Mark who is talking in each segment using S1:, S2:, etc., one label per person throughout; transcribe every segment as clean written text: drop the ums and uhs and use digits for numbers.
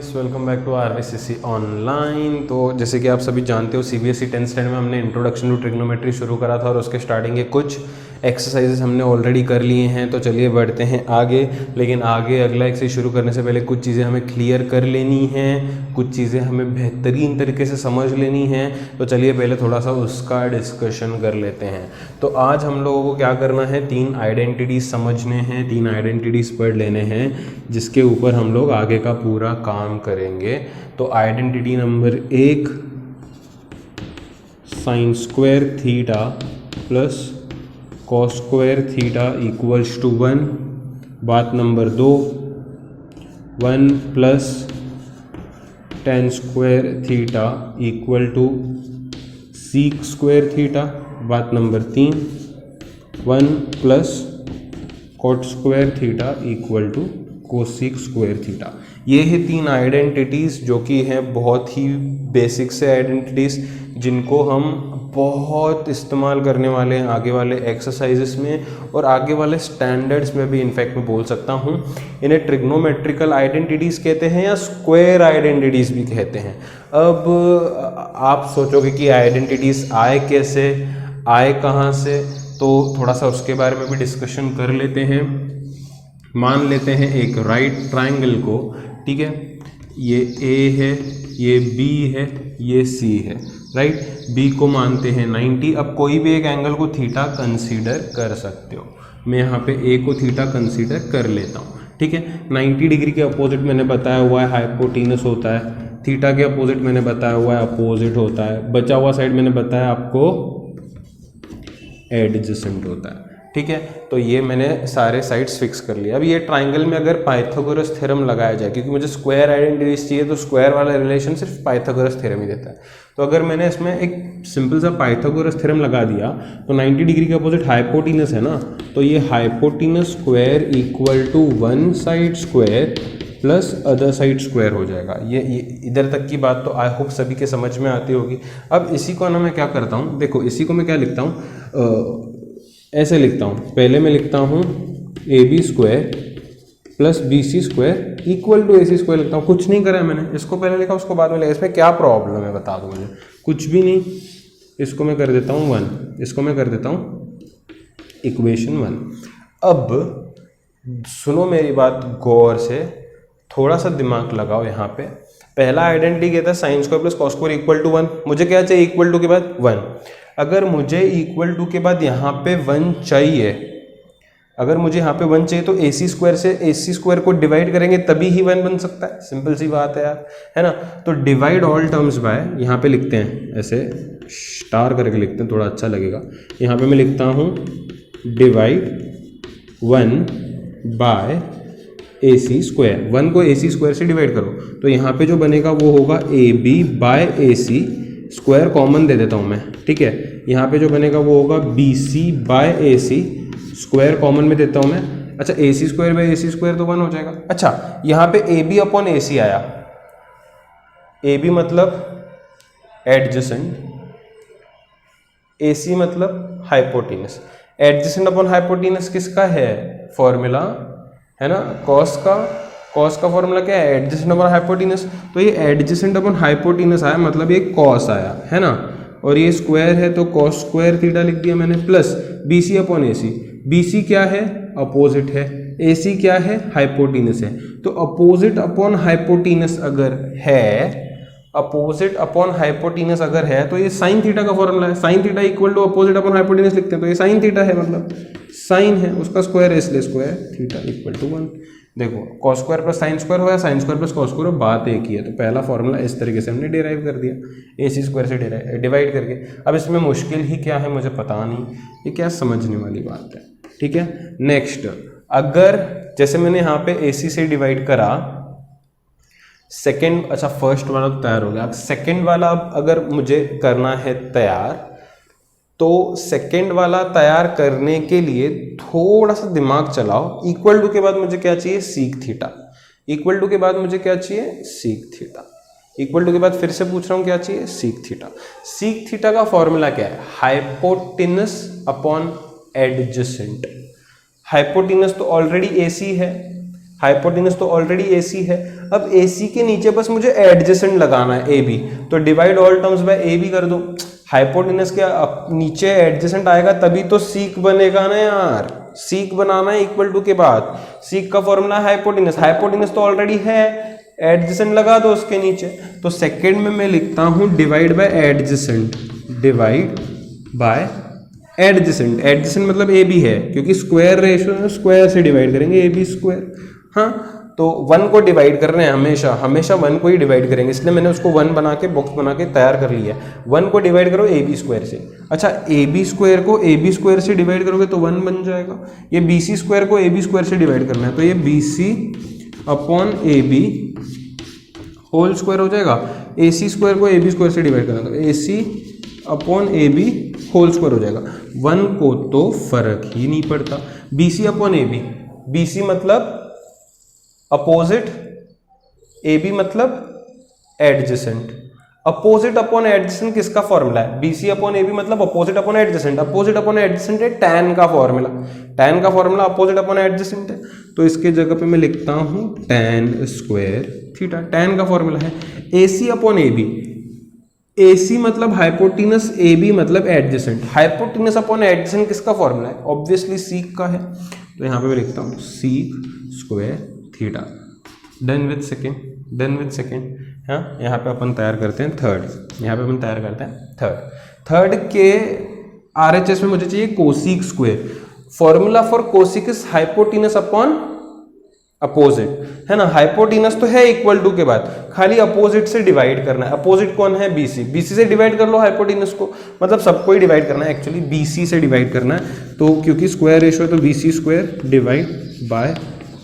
S1: Guys, welcome back to RVCC online. तो जैसे कि आप सभी जानते हो, सीबीएसई 10th स्टैंडर्ड में हमने इंट्रोडक्शन टू ट्रिग्नोमेट्री शुरू करा था और उसके स्टार्टिंग के कुछ एक्सरसाइजेस हमने ऑलरेडी कर लिए हैं। तो चलिए बढ़ते हैं आगे। लेकिन आगे अगला एक्सरसाइज शुरू करने से पहले कुछ चीज़ें हमें क्लियर कर लेनी हैं, कुछ चीज़ें हमें बेहतरीन तरीके से समझ लेनी हैं। तो चलिए पहले थोड़ा सा उसका डिस्कशन कर लेते हैं। तो आज हम लोगों को क्या करना है, 3 आइडेंटिटीज़ समझने हैं, 3 आइडेंटिटीज़ पढ़ लेने हैं, जिसके ऊपर हम लोग आगे का पूरा काम करेंगे। तो identity number 1, sine square theta plus cos square theta equals to 1। बात number 2, 1 plus tan square theta equal to sec square theta. बात number 3, 1 plus cot square theta equal to cosec square theta. ये है 3 identities जो कि हैं बहुत ही basic से identities, जिनको हम बहुत इस्तेमाल करने वाले हैं आगे वाले एक्सरसाइजेस में और आगे वाले स्टैंडर्ड्स में भी। इनफैक्ट मैं बोल सकता हूँ इन्हें ट्रिग्नोमेट्रिकल आइडेंटिटीज़ कहते हैं या स्क्वायर आइडेंटिटीज़ भी कहते हैं। अब आप सोचोगे कि आइडेंटिटीज़ आए कैसे, आए कहाँ से, तो थोड़ा सा उसके बारे में भी डिस्कशन कर लेते हैं। मान लेते हैं एक राइट ट्राइंगल को, ठीक है, ये ए है, ये बी है, ये सी है, राइट। बी को मानते हैं 90। अब कोई भी एक एंगल को थीटा कंसीडर कर सकते हो। मैं यहाँ पे ए को थीटा कंसीडर कर लेता हूँ, ठीक है। 90 डिग्री के अपोजिट मैंने बताया हुआ है हाइपोटेनस होता है, थीटा के अपोजिट मैंने बताया हुआ है अपोजिट होता है, बचा हुआ साइड मैंने बताया आपको एडजेसेंट होता है, ठीक है। तो ये मैंने सारे साइड्स फिक्स कर लिया। अब ये ट्राइंगल में अगर पाइथागोरस थ्योरम लगाया जाए, क्योंकि मुझे स्क्वायर आइडेंटिटीज चाहिए, तो स्क्वायर वाला रिलेशन सिर्फ पाइथागोरस थ्योरम ही देता है। तो अगर मैंने इसमें एक सिंपल सा पाइथागोरस थ्योरम लगा दिया, तो 90 डिग्री के अपोजिट हाइपोटेनस है ना, तो ये hypotenuse square equal to 1 side square plus other side square हो जाएगा। ये इधर तक की बात तो आई होप सभी के समझ में आती होगी। अब इसी को ना मैं क्या करता हूँ, देखो इसी को मैं क्या लिखता हूँ, ऐसे लिखता हूँ। पहले मैं लिखता हूँ A B square plus B C square equal to A C square लिखता हूँ। कुछ नहीं करा है मैंने, इसको पहले लिखा उसको बाद में लिखा। इसमें क्या प्रॉब्लम है बता दो मुझे, कुछ भी नहीं। इसको मैं कर देता हूँ 1, इसको मैं कर देता हूँ इक्वेशन 1। अब सुनो मेरी बात गौर से, थोड़ा सा दिमाग लगाओ यहाँ पे। पहला आइडेंटिटी क्या था, sine square plus cos square equal to 1। मुझे क्या चाहिए, इक्वल टू के बाद 1। अगर मुझे इक्वल टू के बाद यहाँ पे 1 चाहिए, अगर मुझे यहाँ पे 1 चाहिए, तो ए सी स्क्वायर से ए सी स्क्वायर को डिवाइड करेंगे तभी ही 1 बन सकता है। सिंपल सी बात है यार, है ना। तो डिवाइड ऑल टर्म्स बाय, यहाँ पे लिखते हैं ऐसे स्टार करके लिखते हैं, थोड़ा अच्छा लगेगा। यहाँ पे मैं लिखता हूँ divide 1 bye A C square. 1 को ए सी स्क्वायर से डिवाइड करो, तो यहाँ पे जो बनेगा वो होगा A B by A C square, common दे देता हूँ मैं, ठीक है। यहाँ पे जो बनेगा वो होगा B C by A C square, common में देता हूँ मैं। अच्छा, A C square by A C square तो 1 हो जाएगा। अच्छा, यहाँ पे ए बी अपॉन ए सी आया। ए बी मतलब एडजेसेंट, ए सी मतलब हाइपोटेनस। एडजेसेंट अपॉन हाइपोटेनस किसका है फॉर्मूला, है ना, कॉस का। कॉस का फॉर्मूला क्या है, एडजेसेंट अपॉन हाइपोटेनस। तो ये एडजेसेंट अपॉन हाइपोटेनस आया, मतलब ये कॉस आया, है ना, और ये स्क्वायर है तो कॉस स्क्वायर थीटा लिख दिया मैंने, प्लस बी सी अपॉन ए सी। बी सी क्या है, अपोजिट है, ए सी क्या है, हाइपोटेनस है। तो अपोजिट अपॉन हाइपोटेनस अगर है, अपोजिट अपॉन हाइपोटेनस अगर है, तो ये साइन थीटा का फॉर्मूला है। Sine theta equal to opposite upon hypotenuse लिखते हैं, तो ये साइन थीटा है, मतलब साइन है, उसका स्क्वायर है, इसलिए स्क्वायर थीटा इक्वल टू 1। देखो cos square plus sine square हुआ, sine square plus cos square, बात एक ही है। तो पहला फॉर्मूला इस तरीके से हमने डिराइव कर दिया, ए सी स्क्वायर से डिवाइड करके। अब इसमें मुश्किल ही क्या है मुझे पता नहीं, ये क्या समझने वाली बात है, ठीक है। नेक्स्ट, अगर जैसे मैंने यहाँ पे ए सी से डिवाइड करा, सेकेंड, अच्छा फर्स्ट वाला तो तैयार हो गया। अब सेकेंड वाला अब अगर मुझे करना है तैयार, तो सेकेंड वाला तैयार करने के लिए थोड़ा सा दिमाग चलाओ। इक्वल टू के बाद मुझे क्या चाहिए, सीक थीटा। इक्वल टू के बाद मुझे क्या चाहिए, सीक थीटा। इक्वल टू के बाद फिर से पूछ रहा हूँ क्या चाहिए, सीक थीटा। सीक थीटा का फॉर्मूला क्या है, हाइपोटेनस अपॉन एडजेसेंट। हाइपोटेनस तो ऑलरेडी ए सी है, हाइपोटेनस तो ऑलरेडी AC है। अब AC के नीचे बस मुझे एडजेसेंट लगाना है AB, तो divide all terms by AB कर दो। हाइपोटेनस के नीचे एडजेसेंट आएगा तभी तो सीक बनेगा ना यार, सीक बनाना है इक्वल टू के बाद। सीक का फॉर्मूला हाइपोटेनस, हाइपोटेनस तो ऑलरेडी है, एडजेसेंट लगा दो उसके नीचे। तो सेकंड में मैं लिखता हूं divide by adjacent, divide by adjacent. Adjacent मतलब AB है, क्योंकि स्क्वायर रेशियो में स्क्वायर से डिवाइड करेंगे, AB स्क्वायर। हाँ, तो 1 को डिवाइड कर रहे हैं, हमेशा हमेशा 1 को ही डिवाइड करेंगे, इसलिए मैंने उसको 1 बना के बॉक्स बना के तैयार कर लिया है। 1 को डिवाइड करो AB स्क्वायर से। अच्छा, AB स्क्वायर को AB स्क्वायर से डिवाइड करोगे तो 1 बन जाएगा। ये BC स्क्वायर को AB स्क्वायर से डिवाइड करना है, तो ये BC upon AB whole square हो जाएगा। AC स्क्वायर को AB स्क्वायर से डिवाइड करना, तो AC upon AB whole square हो जाएगा। 1 को तो फर्क ही नहीं पड़ता। BC अपॉन AB, BC मतलब अपोजिट, AB मतलब एडजेसेंट। अपोजिट अपॉन एडजेसेंट किसका फॉर्मूला है? BC अपॉन AB मतलब opposite upon adjacent. Opposite upon adjacent है tan का फॉर्मूला, tan का फॉर्मूला अपोजिट अपॉन एडजेसेंट है, तो इसके जगह पे मैं लिखता हूं tan स्क्वायर थीटा, tan का फॉर्मूला है। AC अपॉन AB, AC मतलब हाइपोटेनस, AB मतलब एडजेसेंट। हाइपोटेनस अपॉन एडजेसेंट किसका फॉर्मूला है? ऑब्वियसली सीक का है, तो यहाँ पे मैं लिखता हूँ seek square theta. Done with second, done with second. हाँ, यहाँ पे अपन तैयार करते हैं थर्ड, यहाँ पे अपन तैयार करते हैं थर्ड के RHS में मुझे चाहिए कोसीक स्क्वायर। फॉर्मूला फॉर कोसीक इज हाइपोटेनस अपॉन अपोजिट, है ना। हाइपोटेनस तो है इक्वल टू के बाद, खाली अपोजिट से डिवाइड करना है। अपोजिट कौन है? BC, BC से डिवाइड कर लो हाइपोटेनस को, मतलब सबको ही डिवाइड करना है, एक्चुअली BC से डिवाइड करना है। तो क्योंकि स्क्वायर रेशियो है तो BC square divide by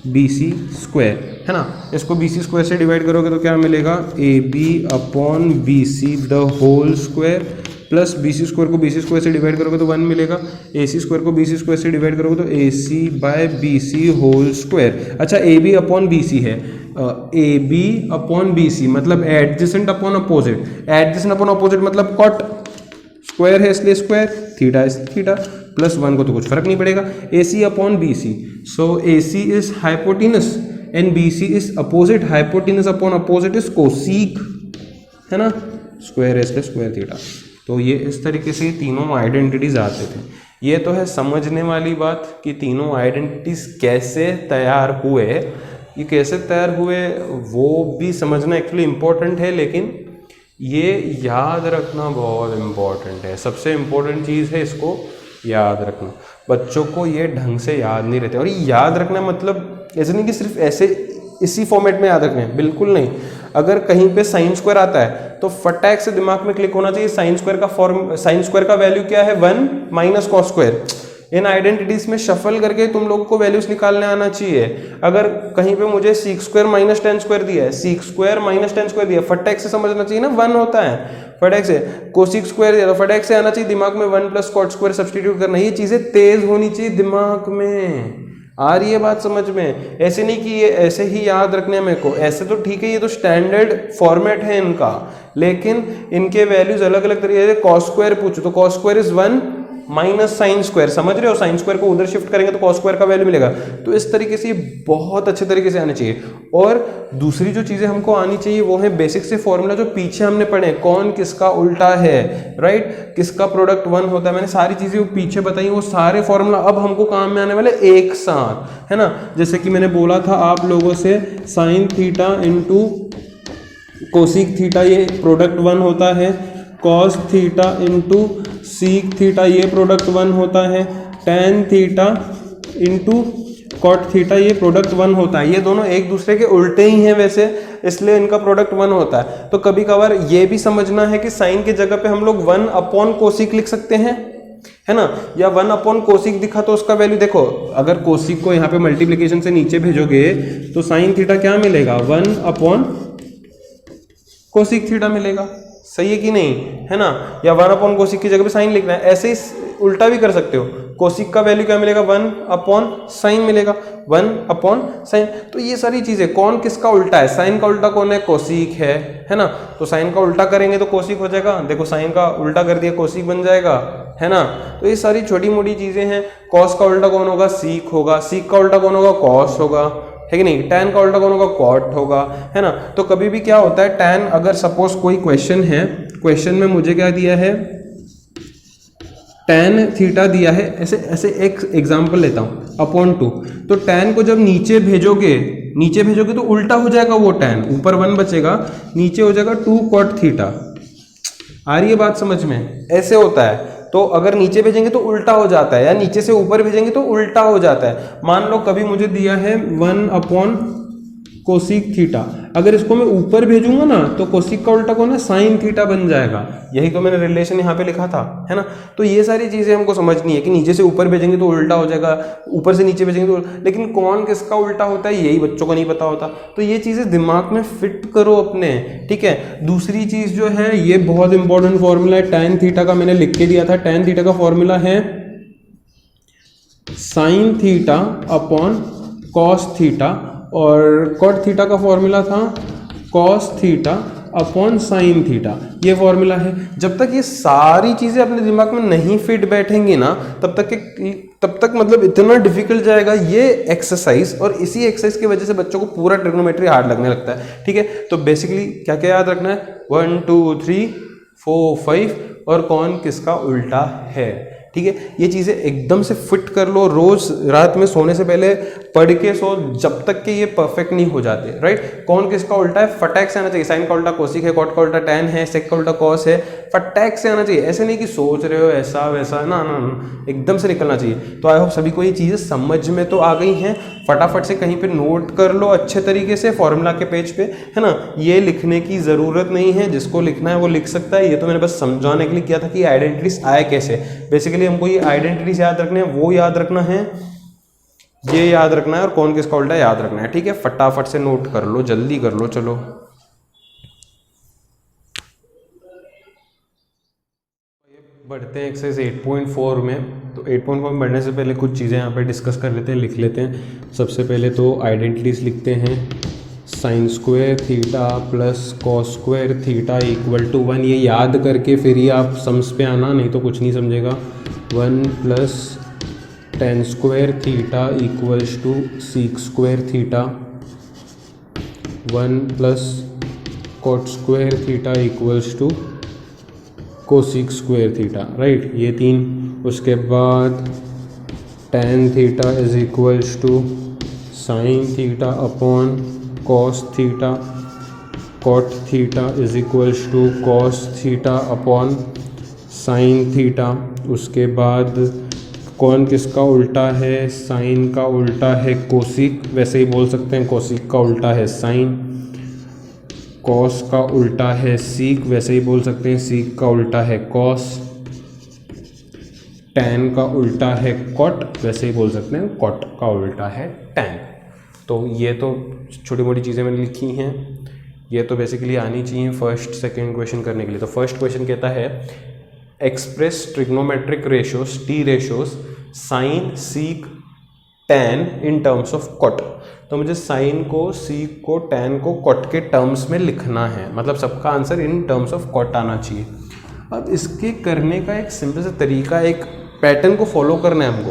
S1: BC square, है ना। इसको BC स्क्वायर से डिवाइड करोगे तो क्या मिलेगा? AB upon BC the whole square, plus BC square को BC स्क्वायर से डिवाइड करोगे तो 1 मिलेगा। AC स्क्वायर को BC स्क्वायर से डिवाइड करोगे तो AC by BC whole square. अच्छा, AB अपॉन BC है, AB अपॉन BC मतलब adjacent upon opposite. Adjacent upon opposite मतलब कॉट, स्क्वायर है इसलिए square, theta is theta, plus 1 को तो कुछ फर्क नहीं पड़ेगा। AC upon BC, so AC is hypotenuse and BC is opposite. Hypotenuse upon opposite is कोसीक, है ना, स्क्वायर है इसलिए स्क्वायर थीटा। तो ये इस तरीके से तीनों आइडेंटिटीज आते थे। ये तो है समझने वाली बात कि तीनों आइडेंटिटीज कैसे तैयार हुए। ये कैसे तैयार हुए वो भी समझना एक्चुअली इम्पोर्टेंट है, लेकिन ये याद रखना बहुत इम्पोर्टेंट है। सबसे इम्पोर्टेंट चीज़ है इसको याद रखना। बच्चों को ये ढंग से याद नहीं रहते, और ये याद रखना मतलब ऐसे नहीं कि सिर्फ ऐसे इसी फॉर्मेट में याद रखना है, बिल्कुल नहीं। अगर कहीं पे साइन स्क्वायर आता है तो फटाक से दिमाग में क्लिक होना चाहिए साइन स्क्वायर का वैल्यू क्या है? 1 माइनस कॉस स्क्वायर। इन आइडेंटिटीज में शफल करके तुम लोगों को वैल्यूज निकालने आना चाहिए। अगर कहीं पे मुझे seek square minus ten square दिया है, seek square minus ten square दिया है, फटाक से समझना चाहिए ना 1 होता है, फटाक से। कोसिक स्क्वायर दिया तो फटाक से आना चाहिए दिमाग में 1 प्लस कॉट स्क्वायर सब्सटीट्यूट करना। ये चीजें तेज होनी चाहिए दिमाग में। आ रही है बात समझ में? ऐसे नहीं कि ये ऐसे ही याद रखने मेरे को, ऐसे तो ठीक है, ये तो स्टैंडर्ड फॉर्मेट है इनका, लेकिन इनके वैल्यूज अलग अलग तरीके से। कॉस स्क्वायर पूछो तो cos square is 1 minus sine square, समझ रहे हो? साइन स्क्वायर को उधर शिफ्ट करेंगे तो कॉस स्क्वायर का वैल्यू मिलेगा। तो इस तरीके से बहुत अच्छे तरीके से आने चाहिए। और दूसरी जो चीजें हमको आनी चाहिए वो है बेसिक से फॉर्मूला जो पीछे हमने पढ़े, कौन किसका उल्टा है, राइट, किसका प्रोडक्ट 1 होता है, मैंने सारी चीजें वो पीछे बताई, वो सारे फॉर्मूला अब हमको काम में आने वाले एक साथ, है ना। जैसे कि मैंने बोला था आप लोगों से sine theta into cosec theta ये प्रोडक्ट 1 होता है, cos theta into sec theta ये प्रोडक्ट 1 होता है, tan theta into cot theta ये प्रोडक्ट 1 होता है। ये दोनों एक दूसरे के उल्टे ही हैं वैसे, इसलिए इनका प्रोडक्ट 1 होता है। तो कभी कभार ये भी समझना है कि साइन के जगह पे हम लोग 1 अपॉन कोसिक लिख सकते हैं, है ना, या 1 अपॉन कोसिक दिखा तो उसका वैल्यू देखो, अगर कोसिक को यहाँ पे मल्टीप्लीकेशन से नीचे भेजोगे तो साइन थीटा क्या मिलेगा? 1 अपॉन कोसिक थीटा मिलेगा, सही है कि नहीं, है ना। या 1 अपॉन कोसिक की जगह पे साइन लिखना है, ऐसे ही उल्टा भी कर सकते हो। कोसिक का वैल्यू क्या मिलेगा? 1 अपॉन साइन मिलेगा, 1 अपॉन साइन। तो ये सारी चीजें कौन किसका उल्टा है, साइन का उल्टा कौन है? कोसिक है ना। तो साइन का उल्टा करेंगे तो कोसिक हो जाएगा, देखो साइन का उल्टा कर दिया कोसिक बन जाएगा, है ना। तो ये सारी छोटी मोटी चीजें हैं। कॉस का उल्टा कौन होगा? सीक होगा। सीक का उल्टा कौन होगा? कॉस होगा। है कि नहीं। tan का उल्टा कौन होगा, cot होगा, है ना। तो कभी भी क्या होता है, tan अगर सपोज कोई क्वेश्चन है, क्वेश्चन में मुझे क्या दिया है, tan थीटा दिया है, ऐसे ऐसे एक एग्जांपल लेता हूँ, अपॉन 2, तो tan को जब नीचे भेजोगे तो उल्टा हो जाएगा वो tan, ऊपर 1 बचेगा, नीचे हो जाएगा 2 cot थीटा। आ रही है बात समझ में, ऐसे होता है। तो अगर नीचे भेजेंगे तो उल्टा हो जाता है, या नीचे से ऊपर भेजेंगे तो उल्टा हो जाता है। मान लो कभी मुझे दिया है 1 अपॉन कोसिक थीटा, अगर इसको मैं ऊपर भेजूंगा ना तो कोसिक का उल्टा कौन है, साइन थीटा बन जाएगा। यही तो मैंने रिलेशन यहाँ पे लिखा था, है ना। तो ये सारी चीजें हमको समझनी है कि नीचे से ऊपर भेजेंगे तो उल्टा हो जाएगा, ऊपर से नीचे भेजेंगे तो, लेकिन कौन किसका उल्टा होता है यही बच्चों को नहीं पता होता। तो ये चीजें दिमाग में फिट करो अपने, ठीक है। दूसरी चीज जो है, ये बहुत इंपॉर्टेंट फॉर्मूला है tan थीटा का, मैंने लिख के दिया था। tan थीटा का फॉर्मूला है sine theta upon cos theta, और कॉट थीटा का फॉर्मूला था cos theta upon sine theta, ये फॉर्मूला है। जब तक ये सारी चीजें अपने दिमाग में नहीं फिट बैठेंगी ना, तब तक मतलब इतना डिफिकल्ट जाएगा ये एक्सरसाइज, और इसी एक्सरसाइज की वजह से बच्चों को पूरा ट्रिग्नोमेट्री हार्ड लगने लगता है, ठीक है। तो बेसिकली क्या क्या याद रखना है, 1 2 3 4 5 और कौन किसका उल्टा है, ठीक है। ये चीजें एकदम से फिट कर लो, रोज रात में सोने से पहले पढ़ के सो, जब तक कि ये परफेक्ट नहीं हो जाते, राइट। कौन किसका उल्टा है फटाक से आना चाहिए, साइन का उल्टा कोसिक है, कॉट का उल्टा tan है, सेक का उल्टा कॉस है, फटाक से आना चाहिए। ऐसे नहीं कि सोच रहे हो ऐसा वैसा, ना ना ना, एकदम से निकलना चाहिए। तो आई होप सभी को ये चीजें समझ में तो आ गई हैं। फटाफट से कहीं पे नोट कर लो अच्छे तरीके से फॉर्मूला के पेज पे, है ना। ये लिखने की जरूरत नहीं है, जिसको लिखना है वो लिख सकता है। ये तो मैंने बस समझाने के लिए किया था कि आइडेंटिटीज आए कैसे। बेसिकली हमको ये आइडेंटिटीज याद रखने हैं, वो याद रखना है, ये याद रखना है, और कौन किसका उल्टा याद रखना है, ठीक है। फटाफट से नोट कर लो, जल्दी कर लो, चलो। बढ़ते हैं एक्सरसाइज 8.4 में। तो 8.4 में बढ़ने से पहले कुछ चीज़ें यहाँ पे डिस्कस कर लेते हैं, लिख लेते हैं। सबसे पहले तो आइडेंटिटीज लिखते हैं, sine square theta plus cos square theta equal to 1। ये याद करके फिर ही आप सम्स पे आना, नहीं तो कुछ नहीं समझेगा। 1 plus tan square theta equals to sec square theta, 1 plus cot square theta equals to cosec square theta, right. ये 3। उसके बाद tan theta is equals to sine theta upon cos theta, cot theta is equals to cos theta upon sine theta. उसके बाद कौन किसका उल्टा है, sign का उल्टा है कोसिक, वैसे ही बोल सकते हैं कोसिक का उल्टा है साइन। कॉस का उल्टा है सीक, वैसे ही बोल सकते हैं सीक का उल्टा है कॉस। tan का उल्टा है कॉट, वैसे ही बोल सकते हैं कॉट का उल्टा है tan। तो ये तो छोटी मोटी चीज़ें मैंने लिखी हैं, ये तो बेसिकली आनी चाहिए फर्स्ट सेकेंड क्वेश्चन करने के लिए। तो फर्स्ट क्वेश्चन कहता है express trigonometric ratios T ratios sine sec tan in terms of cot. तो मुझे साइन को, सीक को, tan को कॉट के टर्म्स में लिखना है, मतलब सबका answer in terms of cot आना चाहिए। अब इसके करने का एक सिंपल सा तरीका, एक पैटर्न को फॉलो करना है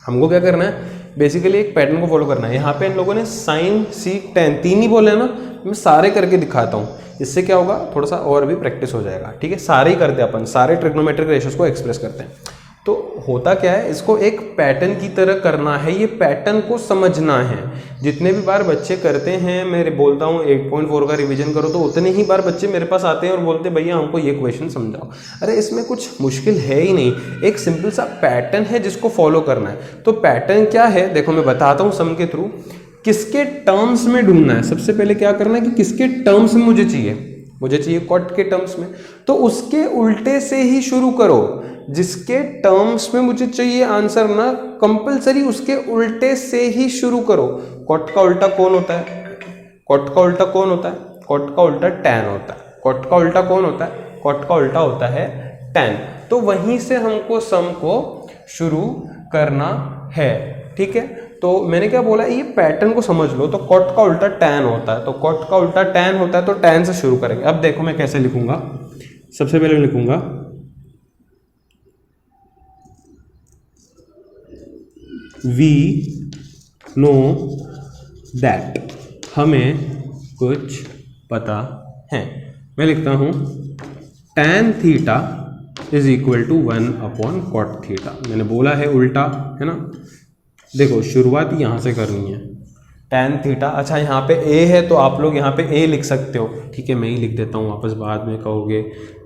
S1: हमको क्या करना है, बेसिकली एक पैटर्न को फॉलो करना है। यहाँ पे इन लोगों ने साइन सीक tan 3 ही बोले ना, मैं सारे करके दिखाता हूँ। इससे क्या होगा, थोड़ा सा और भी प्रैक्टिस हो जाएगा, ठीक है। सारे ही करते हैं अपन, सारे ट्रिग्नोमेट्रिक रेशियोज को एक्सप्रेस करते हैं। तो होता क्या है, इसको एक पैटर्न की तरह करना है, ये पैटर्न को समझना है। जितने भी बार बच्चे करते हैं, मैं बोलता हूँ 8.4 का रिवीजन करो, तो उतने ही बार बच्चे मेरे पास आते हैं और बोलते हैं भैया हमको ये क्वेश्चन समझाओ। अरे इसमें कुछ मुश्किल है ही नहीं, एक सिंपल सा पैटर्न है जिसको फॉलो करना है। तो पैटर्न क्या है, देखो मैं बताता हूँ सम के थ्रू। किसके टर्म्स में ढूंढना है, सबसे पहले क्या करना है कि किसके टर्म्स में मुझे चाहिए कॉट के टर्म्स में, तो उसके उल्टे से ही शुरू करो। जिसके टर्म्स में मुझे चाहिए आंसर ना, कंपलसरी उसके उल्टे से ही शुरू करो। कॉट का उल्टा कौन होता है, कॉट का उल्टा कौन होता है, कॉट का उल्टा tan होता है। कॉट का उल्टा कौन होता है, कॉट का उल्टा होता है tan। तो वहीं से हमको सम को शुरू करना है, ठीक है। तो मैंने क्या बोला, ये पैटर्न को समझ लो। तो कॉट का उल्टा tan होता है, तो कॉट का उल्टा tan होता है, तो tan से शुरू करेंगे। अब देखो मैं कैसे लिखूंगा, सबसे पहले लिखूंगा we know दैट हमें कुछ पता है। मैं लिखता हूँ tan theta is equal to 1/cot theta. मैंने बोला है उल्टा, है ना। देखो शुरुआत यहाँ से करनी है, tan थीटा। अच्छा यहाँ पे a है तो आप लोग यहाँ पे a लिख सकते हो, ठीक है। मैं ही लिख देता हूँ वापस, बाद में कहोगे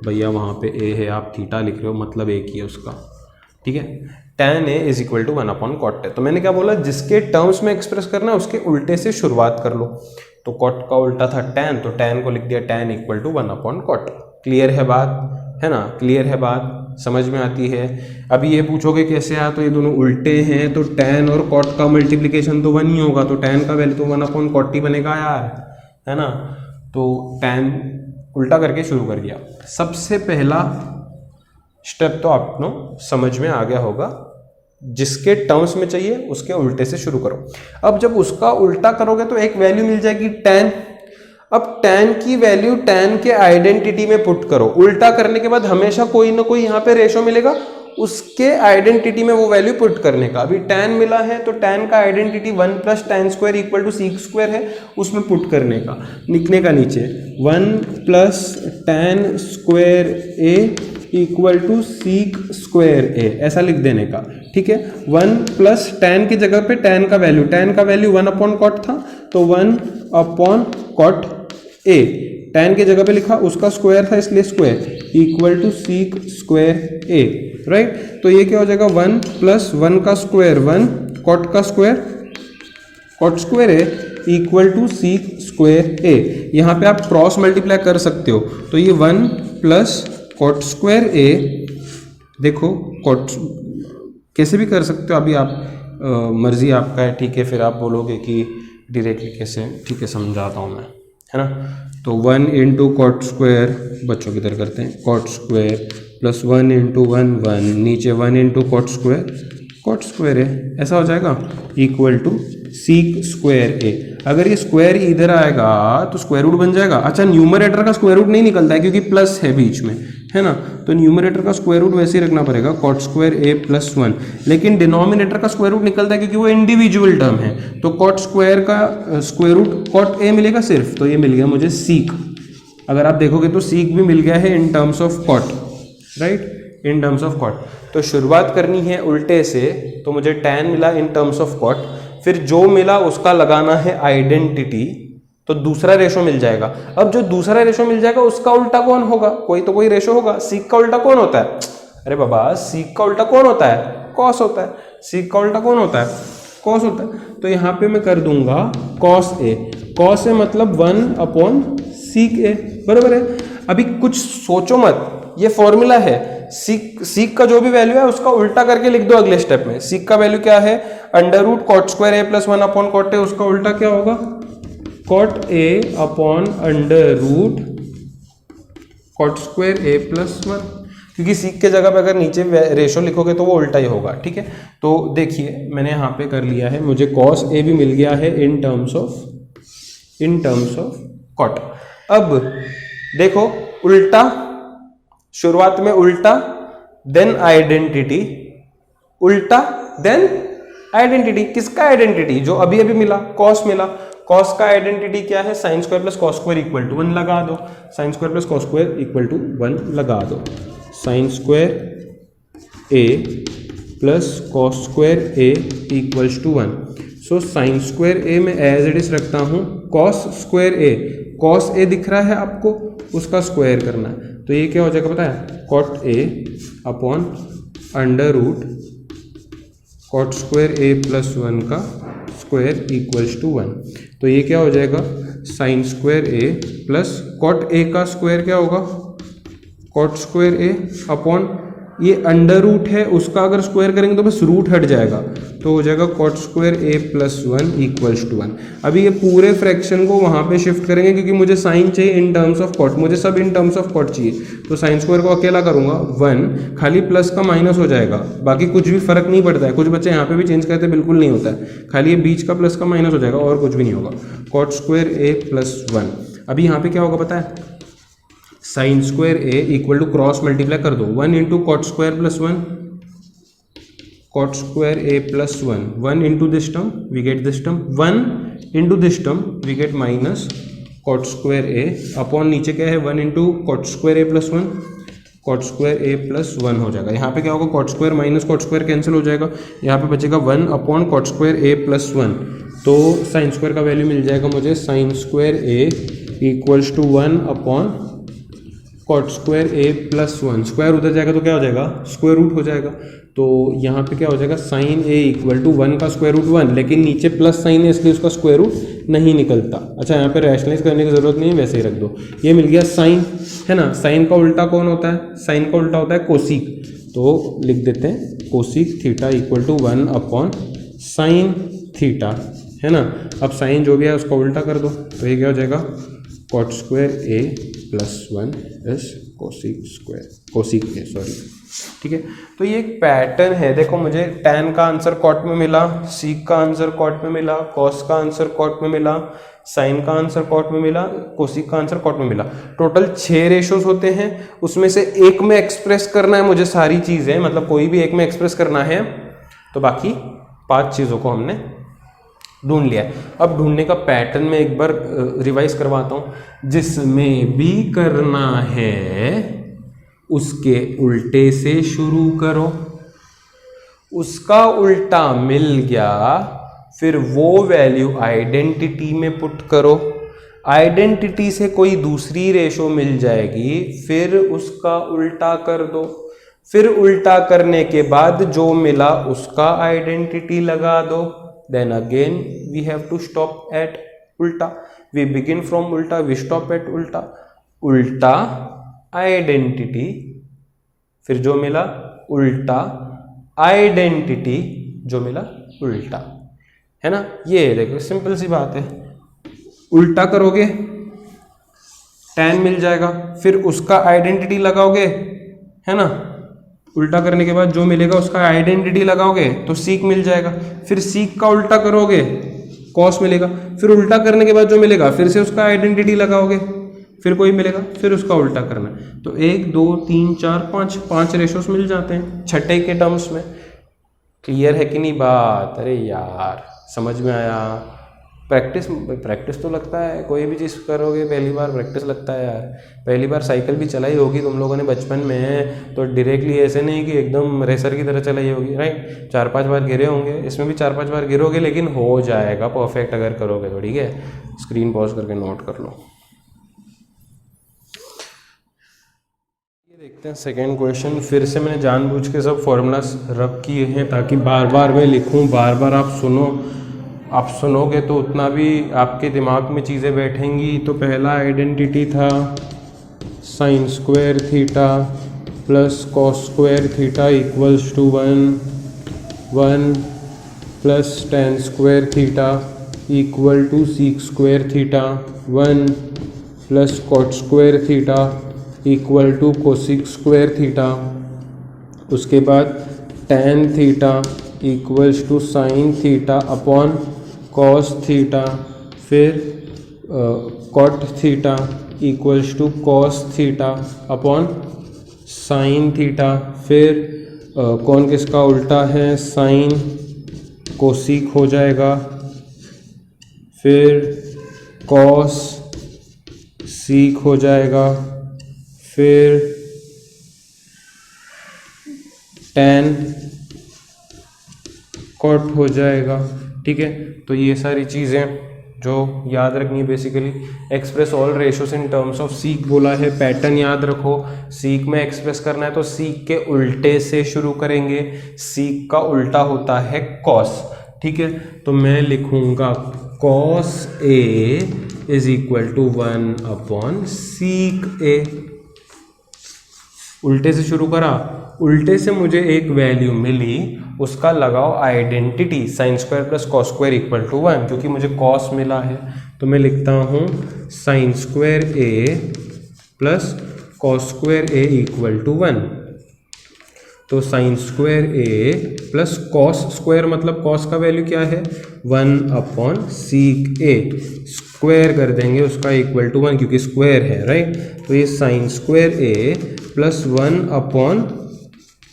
S1: भैया वहाँ पे a है आप थीटा लिख रहे हो, मतलब एक ही है उसका, ठीक है। tan a is equal to 1/cot है। तो मैंने क्या बोला, जिसके टर्म्स में एक्सप्रेस करना है उसके उल्टे से शुरुआत कर लो। तो cot का उल्टा था tan, तो tan को लिख दिया tan equal to 1/cot। Clear है बात, है ना, क्लियर है बात, समझ में आती है। अभी ये पूछोगे कैसे आया, तो ये दोनों उल्टे हैं तो tan और cot का मल्टीप्लिकेशन तो 1 ही होगा, तो tan का वैल्यू तो 1/cot ही बनेगा यार, है ना। तो tan उल्टा करके शुरू कर दिया। सबसे पहला स्टेप तो आपको समझ में आ गया होगा, जिसके टर्म्स में चाहिए उसके उल्टे से शुरू करो। अब जब उसका उल्टा करोगे तो एक वैल्यू मिल जाएगी tan। अब tan की वैल्यू tan के आइडेंटिटी में पुट करो। उल्टा करने के बाद हमेशा कोई ना कोई यहाँ पे रेशो मिलेगा, उसके आइडेंटिटी में वो वैल्यू पुट करने का। अभी tan मिला है तो tan का identity 1 + tan square equal to sec square है, उसमें पुट करने का, लिखने का नीचे 1 + tan square a equal to sec square A, ऐसा लिख देने का, ठीक है। 1 + tan की जगह पे tan का वैल्यू 1/cot था, तो 1/cot a, tan की जगह पे लिखा, उसका स्क्वायर था इसलिए square equal to sec square A, right. तो ये क्या हो जाएगा, 1 + 1 का स्क्वायर 1, cot का square cot square A equal to sec square A. यहाँ पे आप क्रॉस मल्टीप्लाई कर सकते हो, तो ये 1 + cot स्क्वायर ए, देखो cot कैसे भी कर सकते हो, अभी आप मर्जी आपका है, ठीक है। फिर आप बोलोगे कि डायरेक्टली कैसे, ठीक है, समझाता हूँ मैं, है ना। तो 1 × cot स्क्वायर, बच्चों की तरह करते हैं, cot स्क्वायर प्लस 1 × 1 1, नीचे 1 × cot स्क्वायर है, ऐसा हो जाएगा इक्वल टू सीक स्क्वायर ए। अगर ये स्क्वायर इधर आएगा तो स्क्वायर रूट बन जाएगा। अच्छा न्यूमरेटर का स्क्वायर रूट नहीं निकलता है क्योंकि प्लस है बीच में, है ना, तो न्यूमरेटर का स्क्वायर रूट वैसे ही रखना पड़ेगा cot स्क्वायर ए + 1, लेकिन डिनोमिनेटर का स्क्वायर रूट निकलता है क्योंकि वो इंडिविजुअल टर्म है। तो cot स्क्वायर का स्क्वायर रूट cot ए मिलेगा सिर्फ, तो ये मिल गया मुझे सीक। अगर आप देखोगे तो सीक भी मिल गया है इन terms of cot, right, in terms of cot। तो शुरुआत करनी है उल्टे से, तो मुझे tan मिला इन टर्म्स ऑफ cot, फिर जो मिला उसका लगाना है आइडेंटिटी, तो दूसरा रेशो मिल जाएगा। अब जो दूसरा रेशो मिल जाएगा उसका उल्टा कौन होगा, कोई तो कोई रेशो होगा। सीक का उल्टा कौन होता है, अरे बाबा सीक का उल्टा कौन होता है, कॉस होता है। सीक का उल्टा कौन होता है, कॉस होता है। तो यहाँ पे मैं कर दूंगा cos a, cos a मतलब 1/सीक a, बराबर है। अभी कुछ सोचो मत, ये फॉर्मूला है, सीक का जो भी वैल्यू है उसका उल्टा करके लिख दो अगले स्टेप में। सीक का वैल्यू क्या है, √ cot square a + 1/cot a, उसका उल्टा क्या होगा, cot a √ cot square a + 1, क्योंकि सीक के जगह पे अगर नीचे रेशो लिखोगे तो वो उल्टा ही होगा, ठीक है। तो देखिए मैंने यहाँ पे कर लिया है, मुझे cos a भी मिल गया है इन टर्म्स ऑफ cot। अब देखो उल्टा, शुरुआत में उल्टा, देन आइडेंटिटी, उल्टा देन आइडेंटिटी। किसका आइडेंटिटी, जो अभी अभी मिला, cos मिला। cos का आइडेंटिटी क्या है, sin square + cos square equal to 1 लगा दो, sin square + cos square equal to 1 लगा दो। sin square a + cos square a equals to 1। So sin square a में एज इट इज रखता हूँ cos square a, cos a दिख रहा है आपको, उसका स्क्वायर करना है, तो ये क्या हो जाएगा पता है, cot a √ cot square a + 1 का स्क्वायर इक्वल्स टू 1। तो ये क्या हो जाएगा, sin square a + cot a का स्क्वायर क्या होगा, cot स्क्वायर a ये √ है, उसका अगर स्क्वायर करेंगे तो बस रूट हट जाएगा, तो हो जाएगा cot square a + 1 equals to 1। अभी ये पूरे फ्रैक्शन को वहाँ पे शिफ्ट करेंगे क्योंकि मुझे साइन चाहिए इन टर्म्स ऑफ cot, मुझे सब इन टर्म्स ऑफ cot चाहिए। तो साइन स्क्वायर को अकेला करूँगा 1, खाली प्लस का माइनस हो जाएगा, बाकी कुछ भी फर्क नहीं पड़ता है। कुछ बच्चे यहाँ पे भी चेंज करते हैं, बिल्कुल नहीं होता है, खाली ये बीच का प्लस का माइनस हो जाएगा और कुछ भी नहीं होगा। cot स्क्वायर a + 1, अभी यहाँ पे क्या होगा पता है, sine square a equal to cross multiply कर दो, 1 × cot square + 1, cot square a + 1, 1 × this term we get this term, 1 into this term we get minus cot square A upon नीचे क्या है 1 into cot square A plus 1, cot square A plus 1 हो जाएगा। यहाँ पे क्या होगा, cot square minus cot square cancel हो जाएगा, यहाँ पे बचेगा 1 upon cot square A plus 1। तो साइन स्क्वायर का वैल्यू मिल जाएगा मुझे sine square A equals to 1 upon cot square A plus 1। Square उधर जाएगा तो क्या हो जाएगा, स्क्वायर रूट हो जाएगा। तो यहाँ पे क्या हो जाएगा, साइन ए इक्वल टू 1 का स्क्वायर रूट 1, लेकिन नीचे प्लस साइन है इसलिए उसका स्क्वायर रूट नहीं निकलता। अच्छा, यहाँ पे रैशनलाइज करने की जरूरत नहीं है, वैसे ही रख दो। ये मिल गया साइन, है ना। साइन का उल्टा कौन होता है, साइन का उल्टा होता है कोसिक। तो लिख देते हैं cosec theta equal to 1 upon sine theta, है ना। अब साइन जो भी है उसका उल्टा कर दो, तो ये क्या हो जाएगा, cot square A plus 1 is cosec square, cosec A sorry, ठीक है। तो ये एक पैटर्न है, देखो मुझे tan का आंसर कॉट में मिला, सीक का आंसर कॉट में मिला, कॉस का आंसर कॉट में मिला, साइन का आंसर कॉट में मिला, कोसिक का आंसर कॉट में मिला। टोटल 6 रेशोज होते हैं, उसमें से एक में एक्सप्रेस करना है मुझे सारी चीजें, मतलब कोई भी एक में एक्सप्रेस करना है, तो बाकी 5 चीजों को हमने ढूंढ लिया है। अब ढूंढने का पैटर्न में एक बार रिवाइज करवाता हूं। जिसमें भी करना है उसके उल्टे से शुरू करो, उसका उल्टा मिल गया, फिर वो वैल्यू आइडेंटिटी में पुट करो, आइडेंटिटी से कोई दूसरी रेशो मिल जाएगी, फिर उसका उल्टा कर दो, फिर उल्टा करने के बाद जो मिला उसका आइडेंटिटी लगा दो। Then again we have to stop at ulta. We begin from ulta, we stop at ulta. उल्टा आइडेंटिटी, फिर जो मिला उल्टा आइडेंटिटी, जो मिला उल्टा, है ना। ये देखो सिंपल सी बात है, उल्टा करोगे tan मिल जाएगा, फिर उसका आइडेंटिटी लगाओगे, है ना। उल्टा करने के बाद जो मिलेगा उसका आइडेंटिटी लगाओगे तो सीक मिल जाएगा, फिर सीक का उल्टा करोगे कॉस मिलेगा, फिर उल्टा करने के बाद जो मिलेगा फिर से उसका आइडेंटिटी लगाओगे, फिर कोई मिलेगा, फिर उसका उल्टा करना। तो 1 2 3 4 5 रेशोस मिल जाते हैं छठे के टर्म्स में। क्लियर है कि नहीं बात? अरे यार समझ में आया? प्रैक्टिस तो लगता है, कोई भी चीज़ करोगे पहली बार प्रैक्टिस लगता है यार। पहली बार साइकिल भी चलाई होगी तुम लोगों ने बचपन में, तो डायरेक्टली ऐसे नहीं कि एकदम रेसर की तरह चलाई होगी, राइट। 4-5 बार गिरे होंगे, इसमें भी 4-5 बार गिरोगे, लेकिन हो जाएगा परफेक्ट अगर करोगे तो, ठीक है। स्क्रीन पॉज करके नोट कर लो। ये देखते हैं सेकेंड क्वेश्चन। फिर से मैंने जानबूझ के सब फॉर्मूलाज रब किए हैं ताकि बार बार मैं लिखूँ, बार बार आप सुनो। आप सुनोगे तो उतना भी आपके दिमाग में चीज़ें बैठेंगी। तो पहला आइडेंटिटी था sine square theta plus cos square theta equals to 1 plus tan square theta equal to sec square theta, 1 plus cot square theta equal to cosec square theta. उसके बाद tan theta equals to sine theta upon cos theta, फिर cot theta equals to cos theta upon sine theta, फिर कौन किसका उल्टा है, sign cosec हो जाएगा, फिर कॉस सीक हो जाएगा, फिर टेन कॉट हो जाएगा, ठीक है। तो ये सारी चीज़ें जो याद रखनी है basically. Express all ratios in terms of seek बोला है, पैटर्न याद रखो। सीक में एक्सप्रेस करना है तो सीक के उल्टे से शुरू करेंगे, सीक का उल्टा होता है कॉस, ठीक है। तो मैं लिखूंगा cos A is equal to 1 upon sec A. उल्टे से शुरू करा, उल्टे से मुझे एक वैल्यू मिली, उसका लगाओ identity sine square plus cos square equal to 1, क्योंकि मुझे कॉस मिला है। तो मैं लिखता हूँ sine square A plus cos square A equal to 1। तो sine square A plus cos square मतलब कॉस का वैल्यू क्या है 1 अपॉन सीक ए, स्क्वायर कर देंगे उसका इक्वल टू 1 क्योंकि स्क्वायर है, राइट। तो ये sign square A plus 1 upon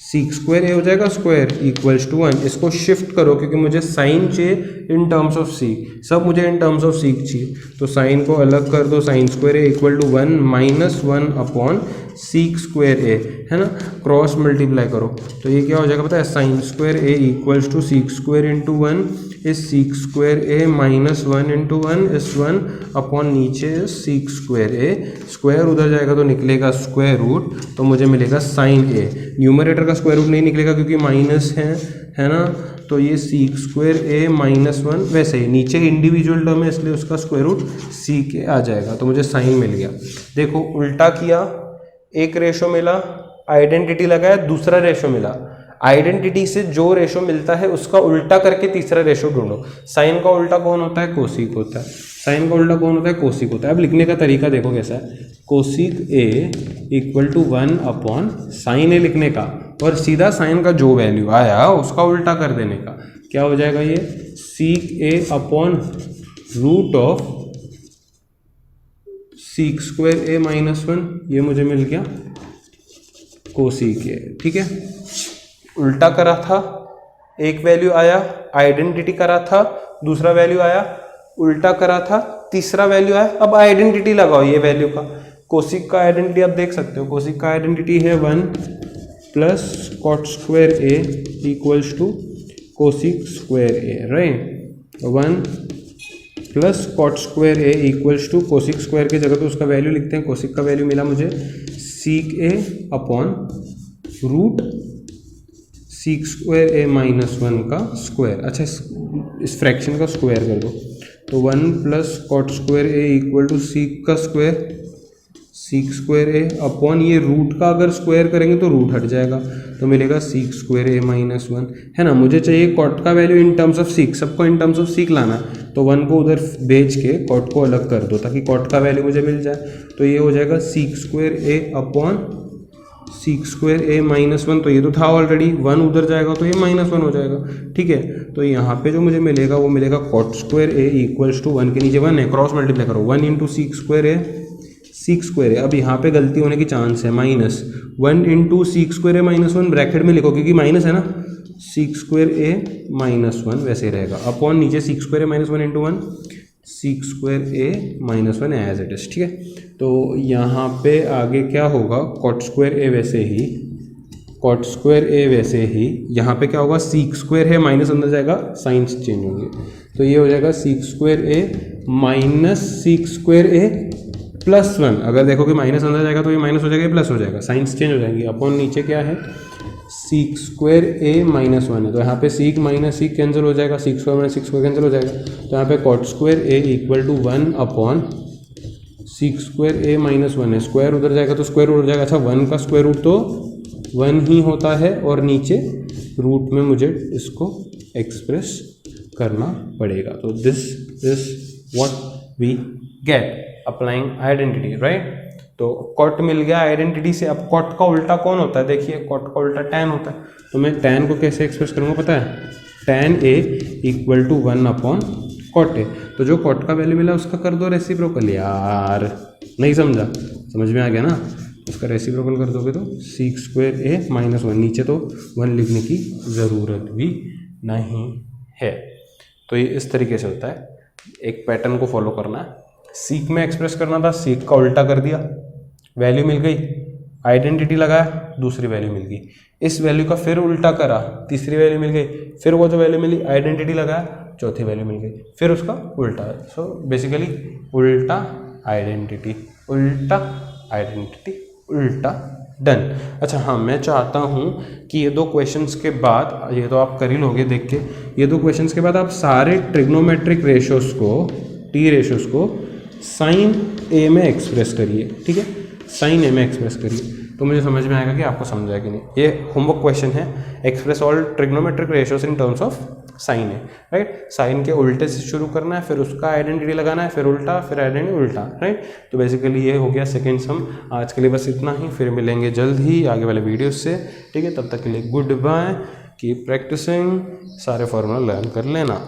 S1: sec square ए हो जाएगा स्क्वायर इक्वल्स टू 1। इसको शिफ्ट करो क्योंकि मुझे साइन चाहिए इन टर्म्स ऑफ सीक, सब मुझे इन टर्म्स ऑफ सीक चाहिए, तो साइन को अलग कर दो, sine square A equal to 1 minus 1 upon sec square A, है ना, क्रॉस मल्टीप्लाई करो तो ये क्या हो जाएगा पता है, sine square A equals to sec square into 1 is sec square A minus 1 into 1 is 1 upon नीचे is sec square A, square उधर जाएगा तो निकलेगा स्क्वायर रूट, तो मुझे मिलेगा साइन ए। न्यूमरेटर का स्क्वायर रूट नहीं निकलेगा क्योंकि माइनस है ना, तो ये सीक स्क्वायर ए माइनस 1, वैसे ही नीचे इंडिविजुअल टर्म है इसलिए उसका स्क्वायर रूट सीक ए आ जाएगा, तो मुझे साइन मिल गया। देखो उल्टा किया, एक रेशो मिला, आइडेंटिटी लगाया, दूसरा रेशो मिला, आइडेंटिटी से जो रेशो मिलता है उसका उल्टा करके तीसरा रेशो ढूंढो। साइन का उल्टा कौन होता है, कोसिक होता है, साइन का उल्टा कौन होता है, कोसिक होता है। अब लिखने का तरीका देखो कैसा है, cosec A equal to 1 upon sine A लिखने का, और सीधा साइन का जो वैल्यू आया उसका उल्टा कर देने का। क्या हो जाएगा ये, sec A upon root of sec square A minus 1, ये मुझे मिल गया कोसिक ए। ठीक है, उल्टा करा था, एक वैल्यू आया, आइडेंटिटी करा था, दूसरा वैल्यू आया, उल्टा करा था, तीसरा वैल्यू आया, अब आइडेंटिटी लगाओ ये वैल्यू का। कोसिक का आइडेंटिटी आप देख सकते हो, कोसिक का आइडेंटिटी है 1 plus cot square A equals to cosec square A, right. 1 plus cot square A equals to cosec square की जगह पे उसका वैल्यू लिखते हैं, कोसिक का वैल्यू मिला मुझे seek A upon root seek square A minus 1 का स्क्वायर। अच्छा, इस फ्रैक्शन का स्क्वायर कर दो, तो 1 plus cot square A equal to sec का square, sec square A upon ये रूट का अगर स्क्वायर करेंगे तो रूट हट जाएगा, तो मिलेगा सीक स्क्वायर ए माइनस 1, है ना। मुझे चाहिए कॉट का value in terms of seek, सबको इन टर्म्स ऑफ सीक लाना, तो 1 को उधर भेज के कॉट को अलग कर दो ताकि कॉट का वैल्यू मुझे मिल जाए, तो ये हो जाएगा sec square A upon sec square A minus 1, तो ये तो था ऑलरेडी, 1 उधर जाएगा तो ये माइनस 1 हो जाएगा। ठीक है, तो यहाँ पे जो मुझे मिलेगा वो मिलेगा cot square A equals to 1 के नीचे 1 है, क्रॉस मल्टीप्लाई करो, 1 into sec square A, sec square है, अब यहाँ पे गलती होने की चांस है, minus 1 into sec square A minus 1 bracket में लिखो क्योंकि माइनस है ना, सीक स्क्वायर ए माइनस 1 वैसे रहेगा, अपॉन नीचे sec square A minus 1 into 1 sec square A minus 1 as it is. ठीक है, तो यहाँ पे आगे क्या होगा, कॉट स्क्वायर ए वैसे ही, कॉट स्क्वायर ए वैसे ही, यहाँ पे क्या होगा, सीक स्क्वायर है माइनस अंदर जाएगा, साइंस चेंज होंगे, तो ये हो जाएगा sec square A minus sec square A plus 1। अगर देखो कि माइनस अंदर जाएगा तो ये माइनस हो जाएगा, प्लस हो जाएगा, साइंस चेंज हो जाएंगी, अपॉन नीचे क्या है, सीक स्क्वायर ए माइनस 1 है, तो यहाँ पे सीक माइनस सीक कैंसिल हो जाएगा, sec square minus sec square cancel हो जाएगा, तो यहाँ पे cot square A equal to 1 upon sec square A minus 1 है, स्क्वायर उधर जाएगा तो स्क्वायर रूट हो जाएगा। अच्छा, 1 का स्क्वायर रूट तो 1 ही होता है, और नीचे रूट में मुझे इसको एक्सप्रेस करना पड़ेगा, तो this is what we get applying identity, right. तो कॉट मिल गया आइडेंटिटी से। अब कॉट का उल्टा कौन होता है, देखिए कॉट का उल्टा टैन होता है, तो मैं टैन को कैसे एक्सप्रेस करूँगा पता है, tan A equal to 1 upon cot A, तो जो कॉट का वैल्यू मिला उसका कर दो रेसिप्रोकल। यार नहीं समझा, समझ में आ गया ना, उसका रेसिप्रोकल कर दोगे तो सीक स्क्वायर ए माइनस 1, नीचे तो 1 लिखने की ज़रूरत भी नहीं है। तो ये इस तरीके से होता है, एक पैटर्न को फॉलो करना है। सीक में एक्सप्रेस करना था, सीक का उल्टा कर दिया, वैल्यू मिल गई, आइडेंटिटी लगाया, दूसरी वैल्यू मिल गई, इस वैल्यू का फिर उल्टा करा, तीसरी वैल्यू मिल गई, फिर वो जो वैल्यू मिली आइडेंटिटी लगाया, चौथी वैल्यू मिल गई, फिर उसका उल्टा। सो बेसिकली उल्टा आइडेंटिटी, उल्टा आइडेंटिटी, उल्टा, डन। अच्छा हाँ, मैं चाहता हूँ कि ये 2 क्वेश्चंस के बाद, ये तो आप कर ही लोगे देख के, ये 2 क्वेश्चंस के बाद आप सारे ट्रिग्नोमेट्रिक रेशोज़ को, टी रेशोज़ को साइन ए में एक्सप्रेस करिए। ठीक है, साइन ए में एक्सप्रेस करिए, तो मुझे समझ में आएगा कि आपको समझा कि नहीं। ये होमवर्क क्वेश्चन है, express all trigonometric ratios in terms of sine A, right. Sine के उल्टे से शुरू करना है, फिर उसका आइडेंटिटी लगाना है, फिर उल्टा, फिर आइडेंटिटी उल्टा, राइट। तो बेसिकली ये हो गया सेकेंड सम। आज के लिए बस इतना ही, फिर मिलेंगे जल्द ही आगे वाले वीडियो से। ठीक है, तब तक के लिए गुड बाय, कीप प्रैक्टिसिंग, सारे फॉर्मूला लर्न कर लेना।